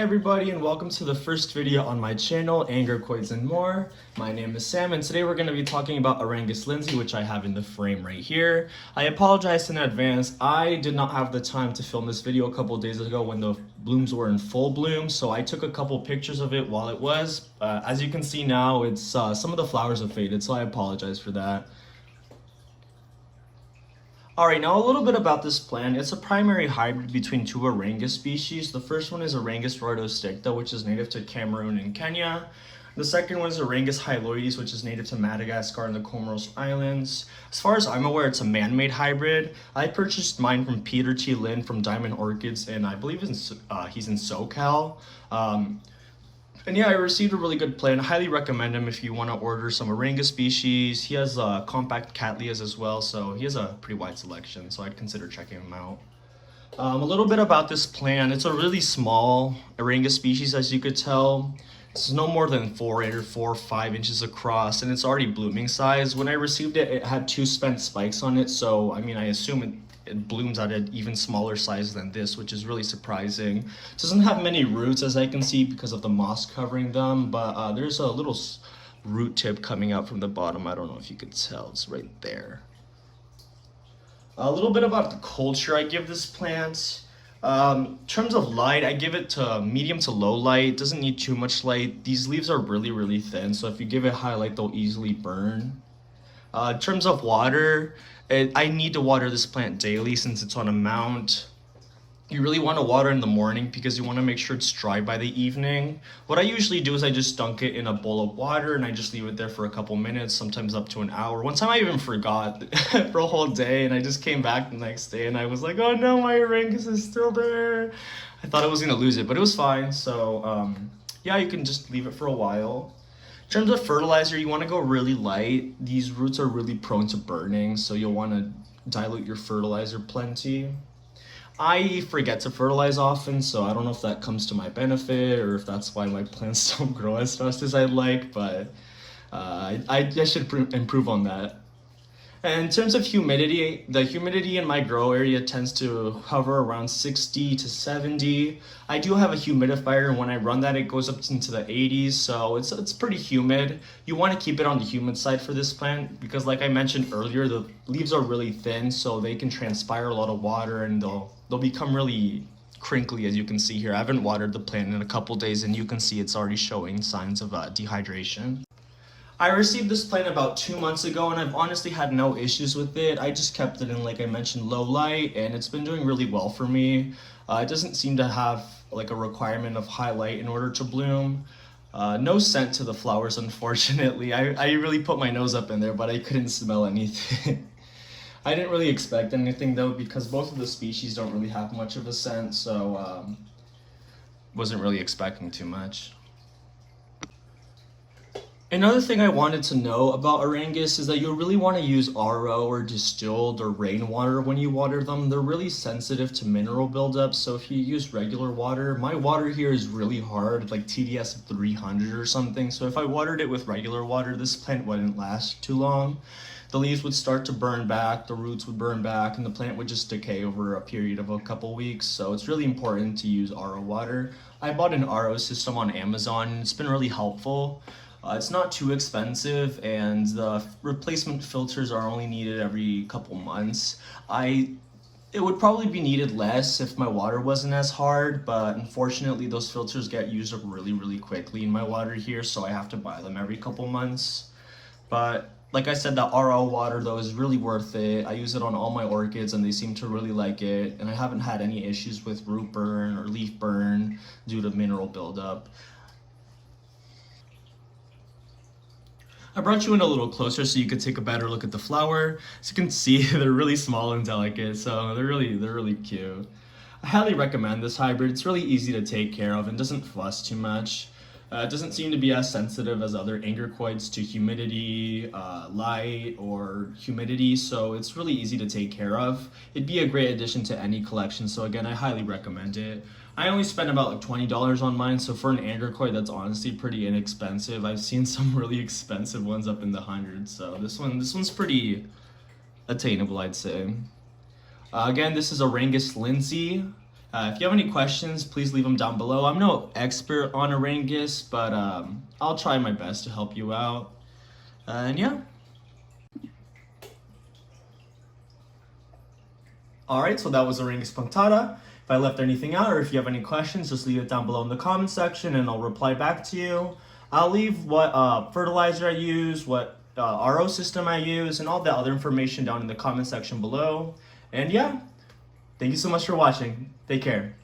everybody, and welcome to the first video on my channel, Aerangis and More. My name is Sam, and today we're going to be talking about Aerangis Lindsay, which I have in the frame right here. I apologize in advance. I did not have the time to film this video a couple of days ago when the blooms were in full bloom, so I took a couple pictures of it while it was. As you can see now, it's some of the flowers have faded, so I apologize for that. Alright, now a little bit about this plant. It's a primary hybrid between two Aerangis species. The first one is Aerangis rhodosticta, which is native to Cameroon and Kenya. The second one is Aerangis hyloides, which is native to Madagascar and the Comoros Islands. As far as I'm aware, it's a man-made hybrid. I purchased mine from Peter T. Lin from Diamond Orchids, and I believe he's in SoCal. And yeah, I received a really good plant. I highly recommend him if you want to order some Aerangis species. He has compact cattleyas as well, so he has a pretty wide selection, so I'd consider checking him out. A little bit about this plant. It's a really small Aerangis species, as you could tell. It's no more than 4 or 5 inches across, and it's already blooming size. When I received it, it had 2 spent spikes on it, so I mean, I assume it blooms at an even smaller size than this, which is really surprising. It doesn't have many roots, as I can see, because of the moss covering them, but there's a little root tip coming out from the bottom. I don't know if you could tell, it's right there. A little bit about the culture I give this plant. In terms of light, I give it to medium to low light. It doesn't need too much light. These leaves are really thin, so if you give it high light, they'll easily burn. In terms of water, I need to water this plant daily since it's on a mount. You really want to water in the morning because you want to make sure it's dry by the evening. What I usually do is I just dunk it in a bowl of water and I just leave it there for a couple minutes, sometimes up to an hour. One time I even forgot for a whole day, and I just came back the next day and I was like, oh no, my Aerangis is still there. I thought I was going to lose it, but it was fine. So yeah, you can just leave it for a while. In terms of fertilizer, you want to go really light. These roots are really prone to burning, so you'll want to dilute your fertilizer plenty. I forget to fertilize often, so I don't know if that comes to my benefit or if that's why my plants don't grow as fast as I'd like, but I should improve on that. And in terms of humidity, the humidity in my grow area tends to hover around 60 to 70. I do have a humidifier, and when I run that, it goes up into the 80s, so it's pretty humid. You want to keep it on the humid side for this plant because, like I mentioned earlier, the leaves are really thin, so they can transpire a lot of water and they'll become really crinkly, as you can see here. I haven't watered the plant in a couple days, and you can see it's already showing signs of dehydration. I received this plant about 2 months ago, and I've honestly had no issues with it. I just kept it in, like I mentioned, low light, and it's been doing really well for me. It doesn't seem to have like a requirement of high light in order to bloom. No scent to the flowers, unfortunately. I really put my nose up in there, but I couldn't smell anything. I didn't really expect anything though, because both of the species don't really have much of a scent, so wasn't really expecting too much. Another thing I wanted to know about Aerangis is that you really want to use RO or distilled or rainwater when you water them. They're really sensitive to mineral buildup, so if you use regular water, my water here is really hard, like TDS 300 or something, so if I watered it with regular water, this plant wouldn't last too long. The leaves would start to burn back, the roots would burn back, and the plant would just decay over a period of a couple weeks, so it's really important to use RO water. I bought an RO system on Amazon, and it's been really helpful. It's not too expensive, and the replacement filters are only needed every couple months. It would probably be needed less if my water wasn't as hard, but unfortunately those filters get used up really quickly in my water here, so I have to buy them every couple months. But like I said, the RO water though is really worth it. I use it on all my orchids and they seem to really like it, and I haven't had any issues with root burn or leaf burn due to mineral buildup. I brought you in a little closer so you could take a better look at the flower. As you can see, they're really small and delicate, so they're really cute. I highly recommend this hybrid. It's really easy to take care of and doesn't fuss too much. It doesn't seem to be as sensitive as other Aerangis to humidity, light, or humidity, so it's really easy to take care of. It'd be a great addition to any collection, so again, I highly recommend it. I only spent about like $20 on mine, so for an Aerangis, that's honestly pretty inexpensive. I've seen some really expensive ones up in the hundreds, so this one's pretty attainable, I'd say. Again, this is Aerangis Lindsay. If you have any questions, please leave them down below. I'm no expert on Aerangis, but I'll try my best to help you out. And yeah. Alright, so that was Aerangis punctata. If I left anything out or if you have any questions, just leave it down below in the comment section and I'll reply back to you. I'll leave what fertilizer I use, what RO system I use, and all that other information down in the comment section below. And yeah, thank you so much for watching. Take care.